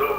2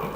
2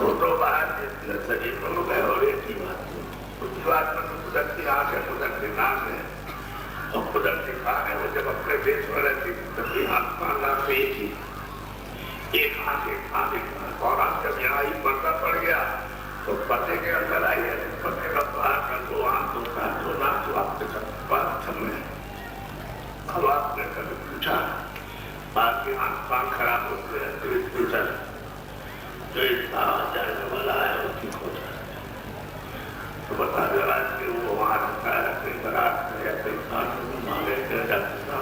تو باہر شریر میں ہو گئے اور ایک ہی بات اس کی بات میں قدرتی آنکھ ہے قدرتی ناک ہے اور قدرتی کان ہے. وہ جب اپنے دیش میں رہتی تب بھی ہاتھ پانا سے ایک آنکھ اور آنکھ جب یہاں ہی پردہ پڑ گیا تو پتے کے اندر آئی ہے. پتے کا باہر کا دو آنکھ ہوتا ہے دو ناک جو آپ کے ساتھ بات سمجھے. اب آپ نے کبھی پوچھا آپ کی آنکھ پان خراب ہوتے ہیں تو اس پوچھا جو اتنا جانے والا ہے وہ ٹھیک ہو جائے تو بتا دے رہا ہے کہ وہ وہاں رہتا ہے کئی برات میں یا کئی خان مانگے کر جاتے تھا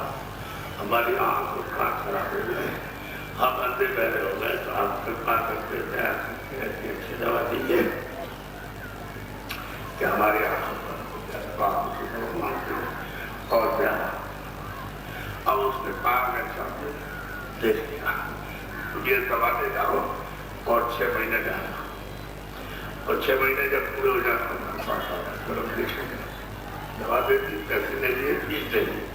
ہماری آنکھ اور کان خراب ہو گئے ہم اندھے پہلے ہو گئے تو آپ کرپا کرتے تھے ایسی اچھی دوا دیجیے کہ ہماری آنکھوں پر آپ اسی کو مانگتے ہو اور کیا. اب اس نے پار میں چاہتے دیکھ لیا یہ دوا دے جاؤ اور 6 مہینے جانا اور 6 مہینے جب پورے ہو جاتا دیکھیں گے دوا دیتی پیسے لے لیے فیس لے لیے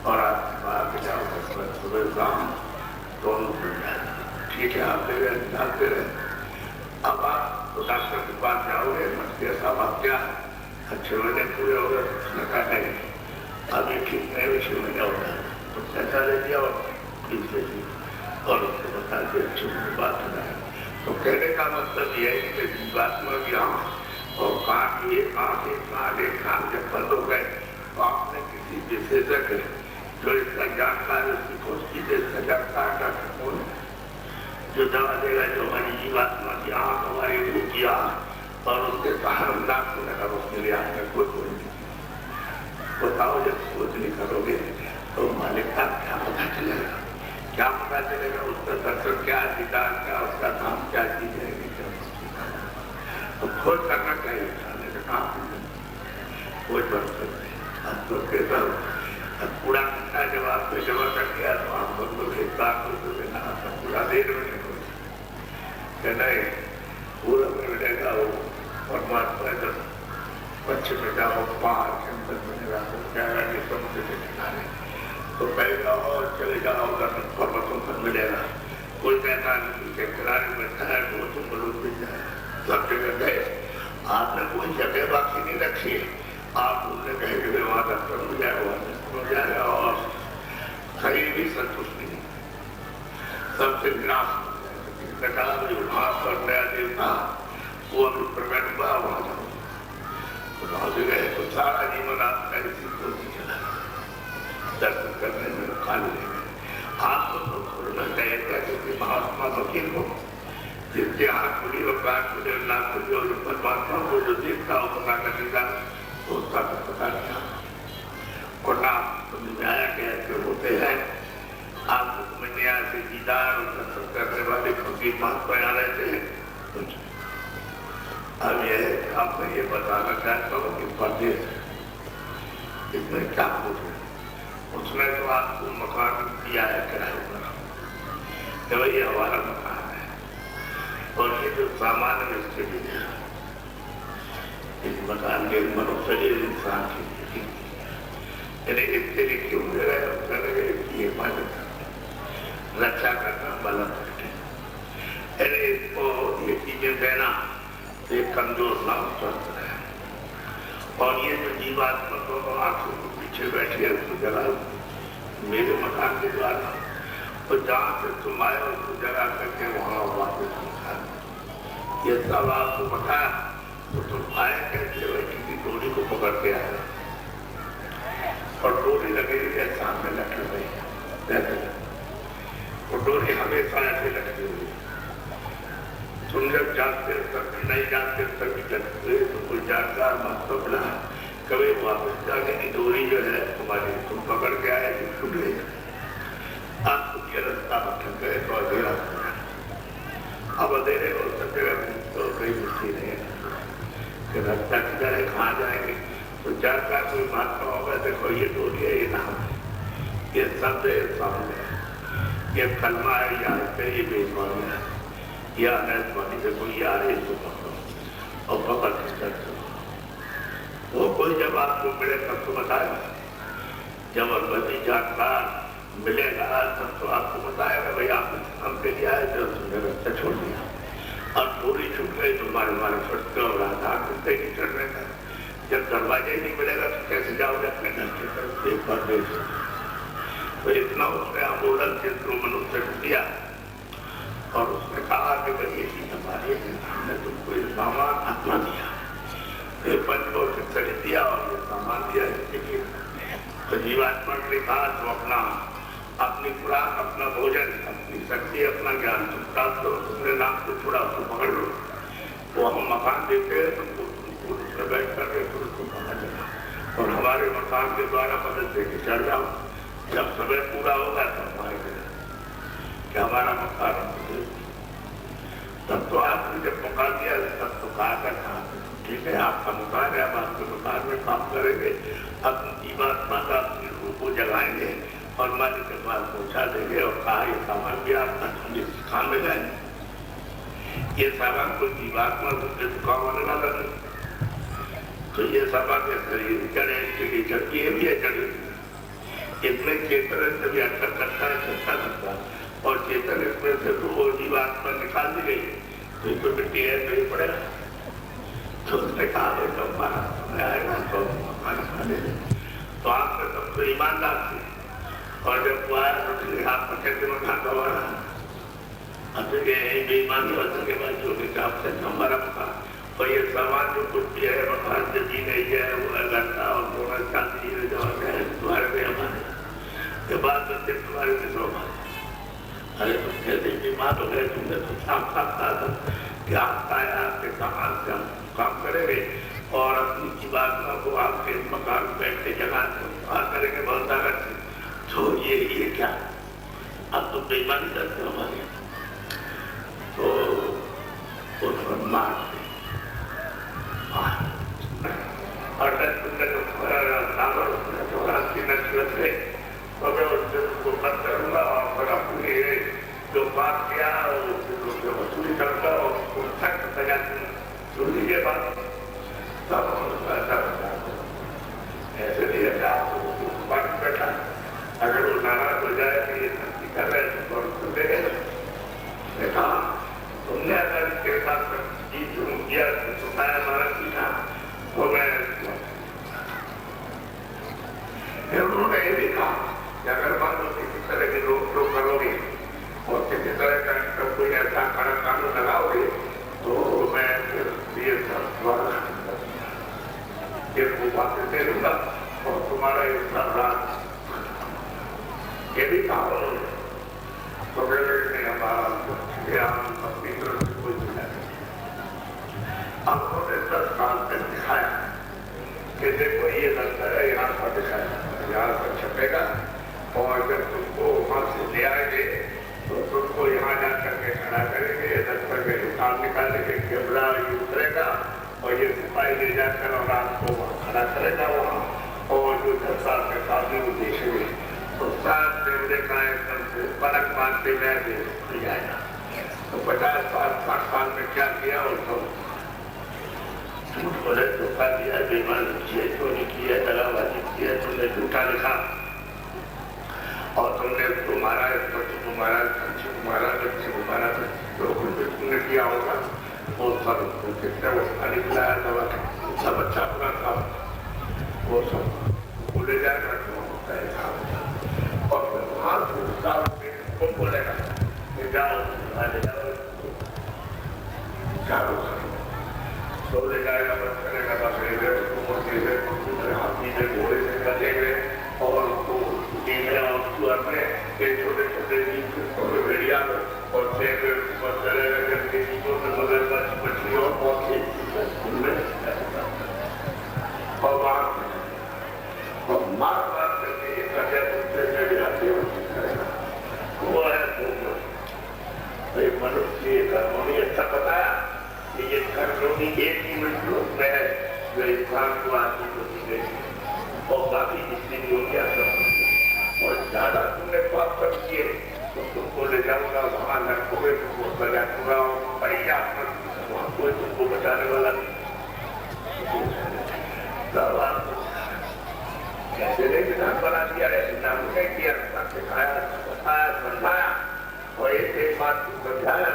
اور آپ کے باہر کے جاؤ صبح شام دونوں ٹھیک ہے آپ دے رہے جانتے رہے. اب آپ تو ڈاکٹر کے پاس جاؤ گے مسئلہ صاحب آپ کیا 6 مہینے پورے ہو گئے اس نے کہا نہیں ابھی ٹھیک نہیں 6 مہینے ہو گئے تو پیسہ لے لیا اور فیس لے لی اور اس کو بتا دیا اچھی بات ہو جائے. تو کہنے کا مطلب یہ ہے کہ جس بات میں بھی آؤں اور کان ایک کان جب بند ہو گئے تو آپ نے کسی وشیشک جو اس کا جانکار اس کی کھوج کیجیے اس کا جانکار ڈاکٹر کون ہے جو دوا دے گا جو ہماری جیواتما کی آنکھ ہماری روح کی آنکھ اور اس کے باہر انداز ہونے کا اس کے لیے آپ نے کوئی نہیں بتاؤ جب سوچ نہیں کرو گے تو مالک کا کیا پتا چلے گا کیا پتا چلے گا اس کا دفتر کیا دیدار کیا اس کا کام کیا کی جائے گی کیا تو کھوج کرنا چاہیے کھانے کا کام کھوج بند کرتے آپ تو کہتا ہوں پورا گھنٹہ جب آپ کو جمع کر دیا تو آپ کو تو ایک بار کو دینا پورا دیر میں کہ نہیں پورا ملے گا وہ پرماتما جب پچھم میں جاؤ پانچ میں رہا کہہ رہا کہ سمجھ سے کنارے تو پہلے جاؤ اور چلے جاؤ اگر پرمتوں پر ملے گا کوئی کہتا نہیں کے کنارے میں ہے وہ تم بلوٹ بھی جائے سب جگہ گئے آپ نے کوئی جگہ باقی نہیں رکھی آپ نے کہے کہ وہاں تک مل جائے وہاں تک مل جائے گا اور کہیں بھی سنتوشٹ نہیں سب سے نراش ہو جائے جو وہاں پر نیا دیوتا وہ ابھی پرکٹ ہوا وہاں جاؤ وہاں سے گئے تو سارا جیون آپ کا اسی کو چلا درد کرنے میں خالی رہ گئے. آپ کو تو چھوڑنا چاہیے تھا کیونکہ مہاتما فقیر کو جس کے ہاتھ کھلی اور کان کھلی اور ناک کھلی اور پرماتما کو جو دیکھتا ہو پتا کرنے کا تو اس کا تو پتا کیا اور آپ سمجھ میں آیا کہ ایسے ہوتے ہیں آپ کو سمجھ میں آیا کہ دیدار اور نصرت کرنے والے فقیر مہاتما یہاں رہتے ہیں کچھ. اب یہ ہے کہ آپ میں یہ بتانا چاہتا ہوں کہ پردیس ہے اس میں کیا پوچھ رہے اس نے تو آپ کو مکان دیا ہے کرایہ پر کہ بھائی یہ ہمارا مکان ہے اور یہ جو سامان ہے اس کے لیے اس مکان کے منفرد انسان کے لیے یعنی اس کے لیے کیوں دے رہے ہیں کہنے کے لیے حفاظت رکشا کرنا بلا کرتے یعنی اس کو یہ چیزیں دینا ایک کمزور نام سوچ رہے ہیں اور یہ جو جیوات دونوں آنکھوں کو پیچھے بیٹھے اس کو جگہ میرے مکان کے دوارا تو جہاں سے تم آئے اس کو جگہ کر کے وہاں واپس پہنچا یہ سب آپ کو بتایا تو تم آئے کہتے ہوئے کسی ڈوری کو پکڑ کے آئے اور ڈوری لگے ہوئی سامنے لٹک رہی ہے وہ ڈوری ہمیشہ ایسے لٹکی ہوئی تم جب جانتے تک نہیں جانتے تک لٹکتے تو کوئی جانکار مطلب نہ کبھی واپس جانے کی ڈوری جو ہے تمہاری تم پکڑ کے آئے جو چھوٹ گئی آپ کو یہ رستہ بٹھک گئے تو اندھیرا ہو گیا اب اندھیرے ہو سب جگہ تو کوئی مشکل نہیں ہے کہ رستہ کدھر ہے کہاں جائیں گے تو جانکار کوئی مہاتما ہوگا دیکھو یہ ڈوری ہے یہ نام ہے یہ سب ہے سامنے یہ کلمہ ہے یا یہ بےزبانی ہے یا نیتمانی سے کوئی آ رہے اس کو پکڑو اور پکڑ کے چلتے وہ کوئی جب آپ کو ملے تب تو بتائے گا جب ابھی جانکار ملے گا تب تو آپ کو بتائے گا بھائی آپ ہم پہ کیا ہے تو تم نے رستہ چھوڑ دیا اور پوری چھوٹ گئی تو مارے مارے چھوٹتے اور آدھار ملتے ہی چڑھنے کا جب دروازے ہی نہیں ملے گا تو کیسے جاؤ گے اپنے گھر کی طرف ایک بار دیکھ تو اتنا اس نے آمولن چندر منو سے دیا اور اس نے کہا کہ بھائی یہ چیز ہماری ہے ہم نے تم کو یہ سامان اپنا دیا پھر پنچوں سے چڑھ دیا اور یہ سامان دیا اس کے لیے تو جیواتما نے کہا تو اپنی خوراک اپنا بھوجن اپنی شکتی اپنا جان تم پراپت کرو تم نے نام کو چھوڑا اس کو پکڑ لو وہ ہم مکان دیتے ہیں تم کو اس میں بیٹھ کر رہے تو اس کو پکڑ لینا اور ہمارے مکان کے دوارا مدد دے کے چڑھ جاؤ جب سمے پورا ہوگا تب آئے گا کہ ہمارا مکان تب تو آپ نے جب پکا دیا تب تو کہا تھا ٹھیک ہے آپ کا مکان ہے اب آپ کے مکان میں کام کریں گے اپنی جیواتما کا اپنی روح کو جگائیں گے اور مالک کے پاس پہنچا دیں گے اور کہا یہ سامان بھی آپ کا کام میں جائیں گے یہ سامان کوئی جیواتما سے کام ہونے والا نہیں تو یہ سامان کے شریر چڑھے اس کے لیے چڑھتی ہے بھی ہے چڑھی اتنے چیتن سے بھی اچھا کرتا ہے اچھا کرتا ہے اور چیتن اس میں سے تو وہ جیواتما نکال دی گئی تو یہ تو مٹی ہے تو یہ پڑے گا تو اس نے کہا کہ جب ہمارا سمے آئے گا تو کھانا کھا لے تو آپ نے سب کو ایماندار تھے اور جب وہ آیا تو پھر آپ کو کہتے ہیں کھانا ہوا اب یہ بے ایمانی ہوتا کے بعد جو کہ آپ سے ہمارا مکان اور یہ سامان جو کچھ بھی ہے مکان سے بھی نہیں ہے وہ لڑکا اور سونا چاندی ہے جو ہے تمہارے میں ہمارے کے بعد میں صرف تمہارے میں سو ارے تم کہتے بیمار ہو گئے تم نے تو صاف صاف کہا تھا کہ آپ کا آپ کے سامان سے ہم کام کریں گے اور اپنی جیواتما کو آپ کے مکان بیٹھ کے جگہ کریں گے بہت طاقت سے تو یہ کیا اب تو بےمانی کرتے ہو ہمارے تو اس پر مار اور تم نے جو راستھی نصیحت ہے تو میں اس سے اس کو بند کروں گا اور پھر اپنی جو بات کیا وصولی کروں گا اور اس کو سخت سزا سن لیجیے بات تب ایسا ایسے نہیں ہے کہ آپ کو بات بیٹھا اگر وہ ناراض ہو جائے کہ یہ سختی کر رہے ہیں تو اس کو دے گئے نے کہا تم نے اگر اس کے ساتھ چیز شروع کیا تو سایہ ہمارا سیکھا تو میں پھر انہوں نے یہ بھی کہا کہ اگر مان لو کسی طرح کی روک ٹوک کرو گے اور کسی طرح کا کوئی ایسا کڑا قانون لگاؤ گے تو میں پھر یہ سب واپس دے دوں گا اور تمہارا یہ سب رات یہ بھی کہا انہوں نے تو میں ہمارا اپنی طرف سے کوئی دیا نہیں اب انہوں نے 10 سال تک دکھایا کہ دیکھو یہ لگتا ہے یہاں پر دکھایا یہاں پر چھپے گا اور جب تم کو وہاں سے لے آئیں گے تو تم کو یہاں جا کر کے کھڑا کریں گے دفتر کے دکان نکالیں گے کیمرہ یہ اترے گا اور یہ سپاہی لے جا کر اور آپ کو وہاں کھڑا کرے گا وہاں اور جو 10 سال کے سامنے وہ دیکھیں گے تو ساتھ کیمرے کا ایک دم سے پلک مارتے میں دے جائے گا تو 50 سال 60 سال میں کیا کیا اور سب جھوٹ بولے دھوکہ دیا بےمان کیے چوری کی ہے دغا بازی کی ہے تم نے جھوٹا لکھا اور تم نے تمہارا جو کچھ بھی تم نے کیا ہوگا وہ سب کتنے وہ خالی کھلایا دوا سب اچھا پورا تھا وہ سب بھولے جائے گا تو ہوتا ہے کام اور پھر وہاں سے کو بولے گا کہ جاؤ چاروں تو لے جائے گا بس کرے گا بس ہاتھی سے گھوڑے سے کرے گئے اور چھوٹے چھوٹے بھیڑیا اور مگر مچھلی اور بہت اور مار مار کر کے یہ وہ ہے منشی انہوں اچھا بتایا کہ یہ گھرونی ایک ہی ملک میں ہے جو انسان کو آتی ہوتی گئی اور باقی جتنی بھی ہو گیا سب اور زیادہ تم نے پاپ کر کیے تو تم کو لے جاؤں گا وہاں لڑکوں میں تم کو سجا دوں بڑی آپ وہاں کوئی تم کو بچانے والا نہیں کیسے نہیں نظام بنا دیا ہے نظام نے کیا سکھایا بتایا سمجھایا اور ایک بات کو سمجھایا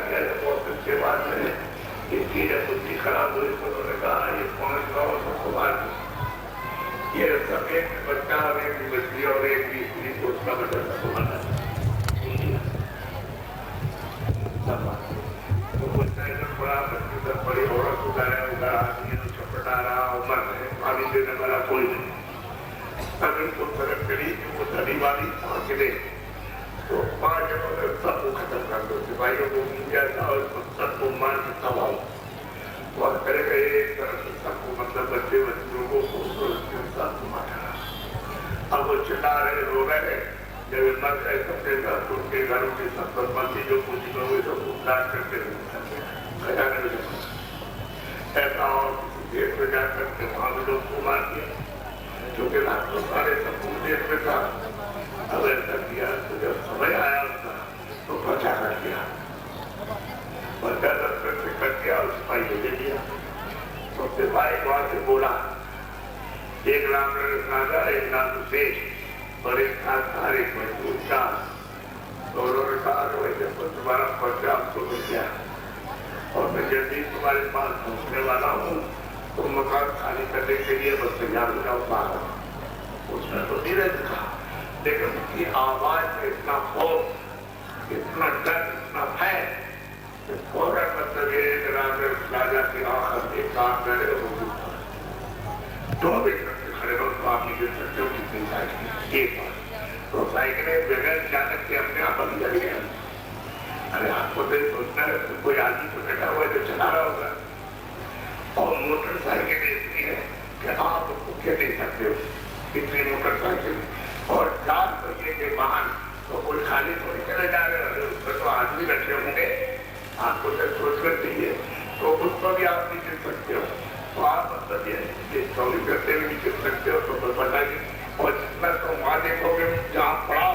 کیا ہے بہت اس کے بعد میں اس کی جب بدھی خراب ہوئی تو انہوں نے کہا یہ 500 سب کو مار دیا، یہ سب ایک بچہ اور ایک بچی اور ایک بیسری کو اس کا بچہ سب کو مارنا تو بچہ ادھر پڑا بچے سب بڑی عورت ادھر آدمی چھپٹا رہا عمر ہے پانی دینے والا کوئی نہیں، اب ان کو طرف کری کہ وہ دھڑی والی پھانک دے تو 5 جنوں نے سب کو ختم کر دو، سپاہیوں کو مل جاتا اور سب کو مار کے تباہ اور کرے گئے ایک طرف سے سب کو مطلب بچے بچوں کو سب کو مارا، اب وہ چلا رہے رو رہے، جب مر گئے سب کے گھر ان کے گھروں کی سب بندی جو کچھ ہوئے سب کو اٹھاٹ کرتے خزانے میں جمع ایسا اور کسی دیش میں جا کر کے وہاں بھی لوگ کو مار دیا کیونکہ رات کو سارے سب کو دیش میں تھا، اب ایسا کیا تو جب سمجھ آیا اس کا تو پرچہ کٹ گیا، پرچہ 10 منٹ سے کٹ گیا اور سپاہی کو دے دیا، تو سپاہی وہاں سے بولا ایک نام راجا ایک نام شیش اور ایک تھا ایک مزدور چار، تو انہوں نے کہا کہ جب تمہارا پرچہ ہم کو مل گیا اور میں جلدی تمہارے پاس پہنچنے والا ہوں تو مکان خالی کرنے کے لیے بس تیار ہو جاؤ باہر، اس نے تو دھیرے دکھا لیکن اس کی آواز میں اتنا خوف اتنا ڈر اتنا ہے کہ فوراً مطلب یہ راجا کی آخر ایک کام کرے وہ تو بھی کھڑے ہو تو آپ مجھے سکتے ہو کتنی سائیکل ایک بار تو سائیکلیں بغیر چانک کے اپنے آپ بند کر گیا، ارے آپ کو تو سوچنا ہے کوئی آدمی تو بیٹھا ہوا ہے جو چلا رہا ہوگا اور موٹر سائیکل اتنی ہے کہ آپ اس کو کہہ نہیں سکتے ہو اتنی موٹر سائیکل اور 4 پہیے کے واہن تو کوئی خالی تھوڑی چلے جا رہے اس پر تو آدمی بیٹھے ہوں گے، آپ کو جب سوچ کر چاہیے تو اس کو بھی آپ نہیں چل سکتے ہو، تو آپ مطلب یہ چوری کرتے ہوئے نہیں چل سکتے ہو تو بتائیے اور جتنا تو وہاں دیکھو گے جہاں پڑاؤ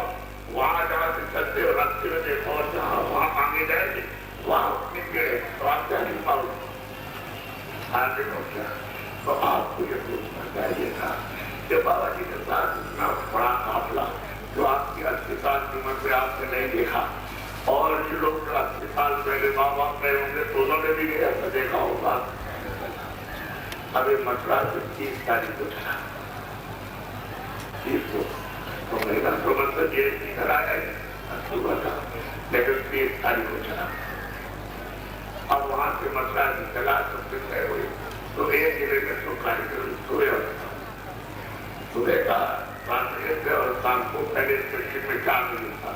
وہاں جہاں سے چلتے ہو راستے میں دیکھو اور جہاں وہاں آگے جائیں گے وہاں اتنی گئے تو آپ کیا نہیں پاؤ آگے ہو کیا، تو آپ کو یہ سوچنا چاہیے تھا کہ بابا جی کے ساتھ اتنا بڑا قافلہ جو آپ کی 80 سال کی عمر سے آپ نے نہیں دیکھا اور یہ لوگ جو 80 سال پہلے ماں باپ رہے ہوں گے تو انہوں نے بھی نہیں ایسا دیکھا ہوگا، اب یہ مسئلہ صرف 30 تاریخ کو چلا 30 کو تو مہینہ تو مطلب یہ ادھر آیا ہے اکتوبر کا لیکن 30 تاریخ کو چلا، اب وہاں سے مسئلہ چلا سب سے طے ہوئی تو ایک ضلع میں تو کارکرم سوئے ہوتا صبح کا 7 بجے سے اور شام کو پہلے اسٹیشن میں 4 بجے تھا،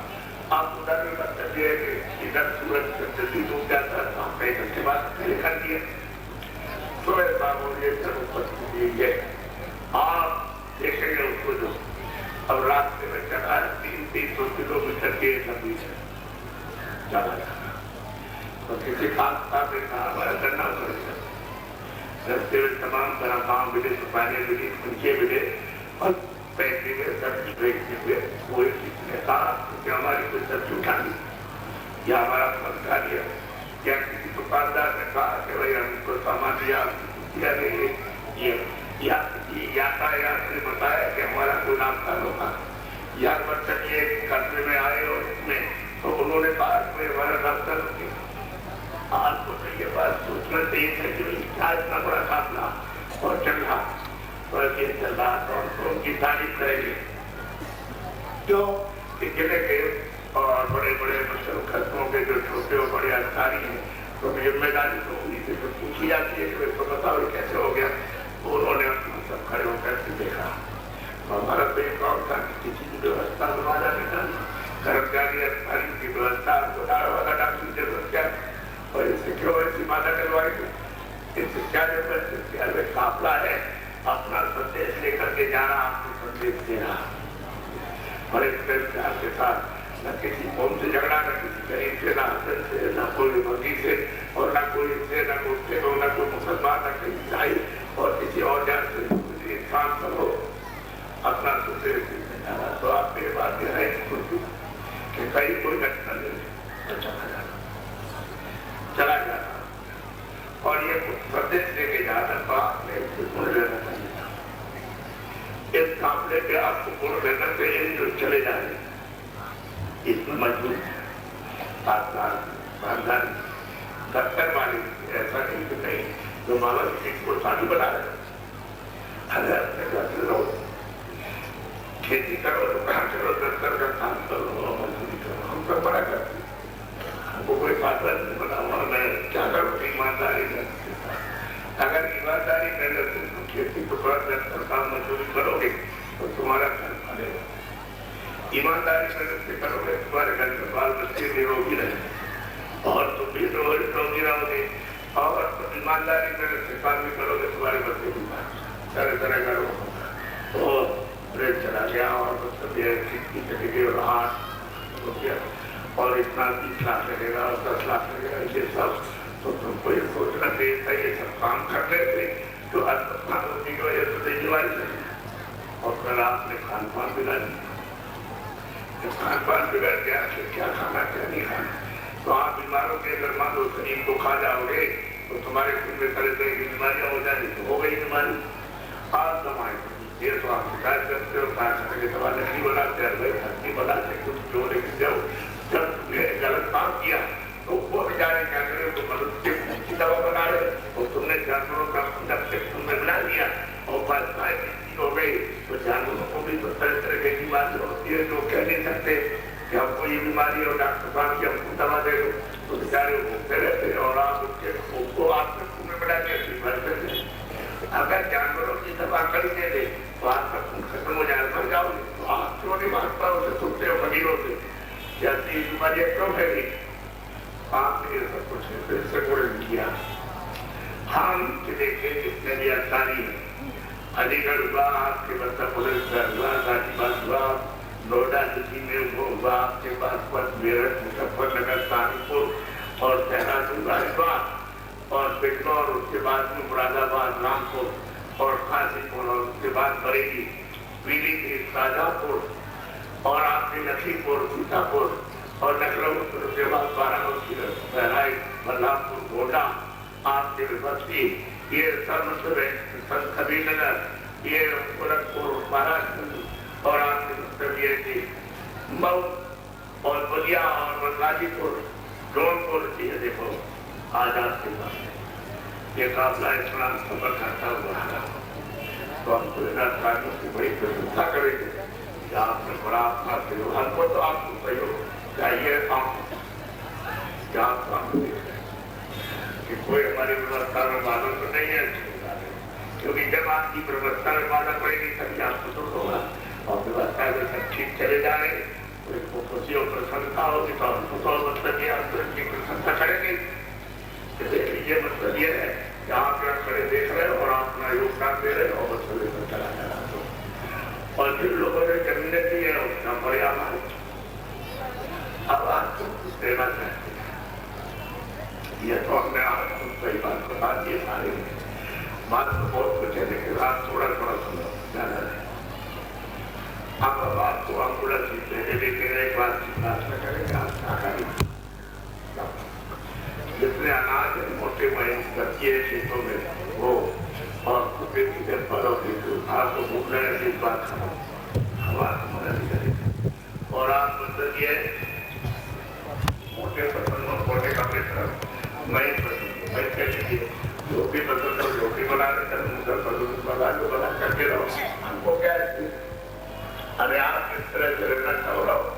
آپ ادھر بھی مطلب یہ ہے کہ ادھر سورج سے جلدی ڈوب جاتا ہے تو ہم کئی گھنٹے بعد پہلے کر دیے تو ایسا بولیے سر اوپر دیجیے آپ دیکھیں گے اس کو جو اب راستے میں چلا 300 کلومیٹر کے لمبی ہے چلا جانا تو کسی خاص کام میں کہا ہمارا کرنا پڑے گا، رستے میں تمام طرح کام ملے سپاہی ملی پنچے ملے اور پیسے میں سبزی بیچتے ہوئے کوئی کسی نے کہا کہ ہماری کوئی سبزی اٹھا لی یا ہمارا پھل کھا لیا یا کسی دکاندار نے کہا کہ بھائی ہم کو سامان دیا نہیں یا یاتایات نے بتایا کہ ہمارا کوئی ناشتہ ہوگا یا مطلب یہ قصبے میں آئے اور اس میں تو انہوں نے کہا کہ ہمارا راستہ روکے، آپ کو تو یہ بات سوچنا چاہیے تھا کہ کیا اتنا بڑا قافلہ اور چل رہا اور یہ چل رہا تو ان کی تعریف کریں گے جو ضلع کے اور بڑے بڑے خصموں کے جو چھوٹے اور بڑے ادھاری ہیں تو ذمہ داری تو انہیں سے جو پوچھی جاتی ہے کہ تو بتاؤ یہ کیسے ہو گیا، انہوں نے اپنا سب کھڑے ہو کر کے دیکھا ہمارا تو ایک اور تھا کہ کسی کی ویوستھا بنوانا نہیں تھا، کرمچاری ادھاری کی ویوستھا والا ڈاکٹر کی ضرورت کیا اور اس سے کیوں ایسی مادہ ڈلوائی گئی، اس سے کیا ضرورت ہے، قافلہ ہے اپنا سندیش لے کر کے جا رہا آپ کو سندیش دے رہا اور اس پیار کے ساتھ نہ کسی قوم سے جھگڑا نہ کسی غریب سے نہ حسن سے نہ کوئی بھگی سے اور نہ کوئی اس سے نہ کوئی سے نہ کوئی مسلمان نہ کوئی عیسائی اور کسی اور جان سے کسی انسان سب ہو اپنا سندیش دینے جا رہا تو آپ میرے بات یہ ہے کہ کہیں کوئی گھٹنا نہیں چلا جانا اور یہ سندیش دے کے جانا تو آپ نے اس سے سن لینا چاہیے تھا، اس قافلے پہ آپ کو گڑ لینا چاہیے جو چلے جائیں اس میں مجبور آسان خاندان 70 والی ایسا نہیں کہ نہیں جو ماما کسی کو شادی بنا رہے کھیتی کرو دکان کرو دفتر کا کام کرو مزدوری کرو ہم سب بڑا کرتے ہم کو کوئی فاصلہ نہیں بنا ہوا میں کیا کروں ایمانداری اگر ایمانداری محنت سے تم کھیتی ٹکڑا دفتر کام مزدوری کرو گے تو تمہارا گھر پھلے گا ایمانداری محنت سے کرو گے تمہارے گھر کے بال بچے نروگی رہیں اور تم بھی نروگی رہو گے اور ایمانداری محنت سے کام بھی کرو گے تمہارے بچے بھی طرح طرح کرو اور بریک چلا گیا اور کھڑکی چلے گئی اور ہاتھ ہو گیا اور اتنا 20 لاکھ لگے گا اور 10 لاکھ لگے گا یہ سب تو تم کو یہ سوچنا چاہیے تھا یہ سب کام کر رہے تھے جو ہونے کی وجہ سے بیماری لگی اور پھر آپ نے کھان پان بگاڑ دیا جب کھان پان بگڑ گیا پھر کیا کھانا کیا نہیں کھانا تو آپ بیماروں کے اگر مان لو شریر کو کھا جاؤ گے تو تمہارے خون میں طرح طرح کی بیماریاں ہو جائیں گی تو ہو گئی بیماری آپ دمائیں یہ تو آپ شکایت کرتے ہو کہا کرتے کہ دوا نہیں بناتے ہیں بھائی نہیں بناتے کچھ جو لے کے جاؤ جب تم نے غلط کام کیا تو وہ بیچارے کیا کرے تو مدد کی دوا بنا رہے اور تم نے جانوروں کا جب سے تم نے بنا دیا اور بس ہو گئی تو جانوروں کو بھی تو طرح طرح کی بیماری ہوتی ہے جو کہہ نہیں سکتے کہ ہم کو یہ بیماری اور ڈاکٹر صاحب کی ہم کو دوا دے دو تو بیچارے بھوکتے رہتے اور آپ اس کے کو آپ کے خون میں بڑھا کے بھرتے تھے اگر جانوروں کی دوا کر دے دے تو آپ کا خون ختم ہو جائے مر جاؤ گے تو آپ کیوں نہیں مانگتا اسے سنتے ہو فقیر ہوتے جیسی بیماریاں کیوں پھیلی آپ نے یہ سب کچھ سے گوڑے کیا ہم دیکھیں جتنے بھی آسانی ہے علی گڑھ ہوا آپ کے بسا پولیس گھر ہوا غازی آباد ہوا نوئیڈا دلی میں وہ ہوا آپ کے پاس میرٹھ مظفر نگر سہارنپور اور دہرادون غازیآباد اور بنگلور اس کے بعد میں مراد آباد رامپور اور خاصی پور اور اس کے بعد بریلی پیلی بھیت شاہجہاں پور اور آپ کے لکھنی پور سیتاپور اور لکھنؤ اس کے بعد بارہ بہرائچ بلرام پور گوڈا آپ کے بستی یہ سب مطلب ہے سنت کبیر نگر یہ گورکھپور مہاراشٹر اور آپ کے مطلب یہ کہ مئو اور بلیا اور غازی پور جونپور یہ دیکھو آج آپ کے پاس یہ قافلہ اسلام سفر کرتا ہوا ہے تو ہم کو ادھر کی بڑی پرشنسا کریں گے کہ آپ نے بڑا اپنا ہم کو تو آپ کو سہیوگ چاہیے کہ آپ کام دیکھ رہے ہیں کہ کوئی ہماری ویوستھا میں معلوم تو نہیں ہے کیونکہ جب آپ کی ویوستھا میں معلوم پڑے گی تبھی آپ کو دور ہوگا اور ویوستھا میں سب ٹھیک چلے جا رہے کوئی خوشی اور پرسنتا ہوگی تو ہم کو تو مطلب یہ آپ کی پرسنتا کریں گے دیکھ لیجیے مطلب یہ ہے کہ آپ یہاں کھڑے دیکھ رہے اور آپ اپنا یوگدان دے رہے اور بس لے کر چلا جا رہا اور جن لوگوں نے زمینیں دی ہے اس کا بڑے آباد اب آپ کو کچھ دینا چاہتے ہیں یہ تو ہم نے آج کو صحیح بات بتا دیے سارے بات تو بہت کچھ ہے لیکن آپ تھوڑا تھوڑا سنو زیادہ نہیں اب آپ کو ہم پورا چیز دے دے لیکن ایک بات کی بات نہ کریں گے آپ کیا کریں جتنے اناج موٹے مہین کرتی ہے کھیتوں میں وہ اور کتے کی پر آپ کو بھوک رہے ہیں اس بات کا ہوا ہمارا نہیں کرے اور آپ مطلب یہ موٹے پسند اور موٹے کپڑے طرف مہین پسند میں کہتے جو بھی پسند ہو جو بھی بنا رہے کر مجھے پسند بنا کر کے رہو ہم کو کیا ہے ارے آپ اس طرح سے رہنا چاہو رہو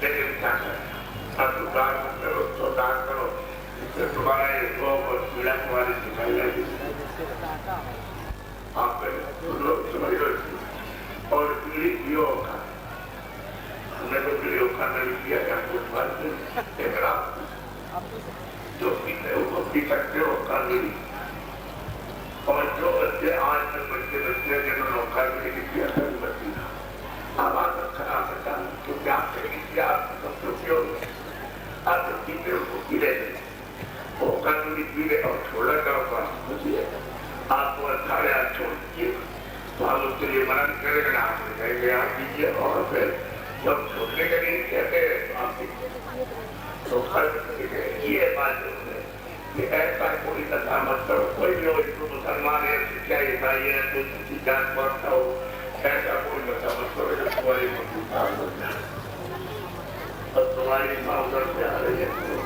لیکن کیا کریں آپ دکان کرو سودان کرو تمہارا یہ شوق اور پیڑا تمہاری سکھائی جائے آپ لوگ سمجھ لو اور پیڑھی پیو کا ہم نے تو پیڑھیوں کا نہیں کیا کہ کچھ بات نہیں لیکن آپ جو پیتے ہو وہ پی سکتے ہو کا نہیں اور جو بچے آج تک بچے جنہوں نے کا نہیں کیا تھا بچی تھا اب آپ خراب ہے کیونکہ آپ سے کسی آپ سب سے پیو آپ جو پیتے ہو وہ پی رہے تھے وہ قانونی پیڑے اور چھوڑا جاؤ تو آپ مجھے آپ کو اچھاڑے آپ چھوڑ دیجیے تو ہم اس کے لیے منع کریں گے آپ نے کہیں گے آپ دیجیے اور پھر جب چھوٹنے کے لیے کہتے ہیں تو آپ دیجیے تو خرچ یہ بات جو ہے کہ ایسا کوئی نشہ مت کرو کوئی بھی ہو ہندو مسلمان ہے سکھیا عیسائی ہے کوئی کسی جان پڑتا ہو ایسا کوئی نشہ مت کرو جو تمہاری مزدور کام ہو جائے اور تمہاری ماں ادھر سے آ رہی ہے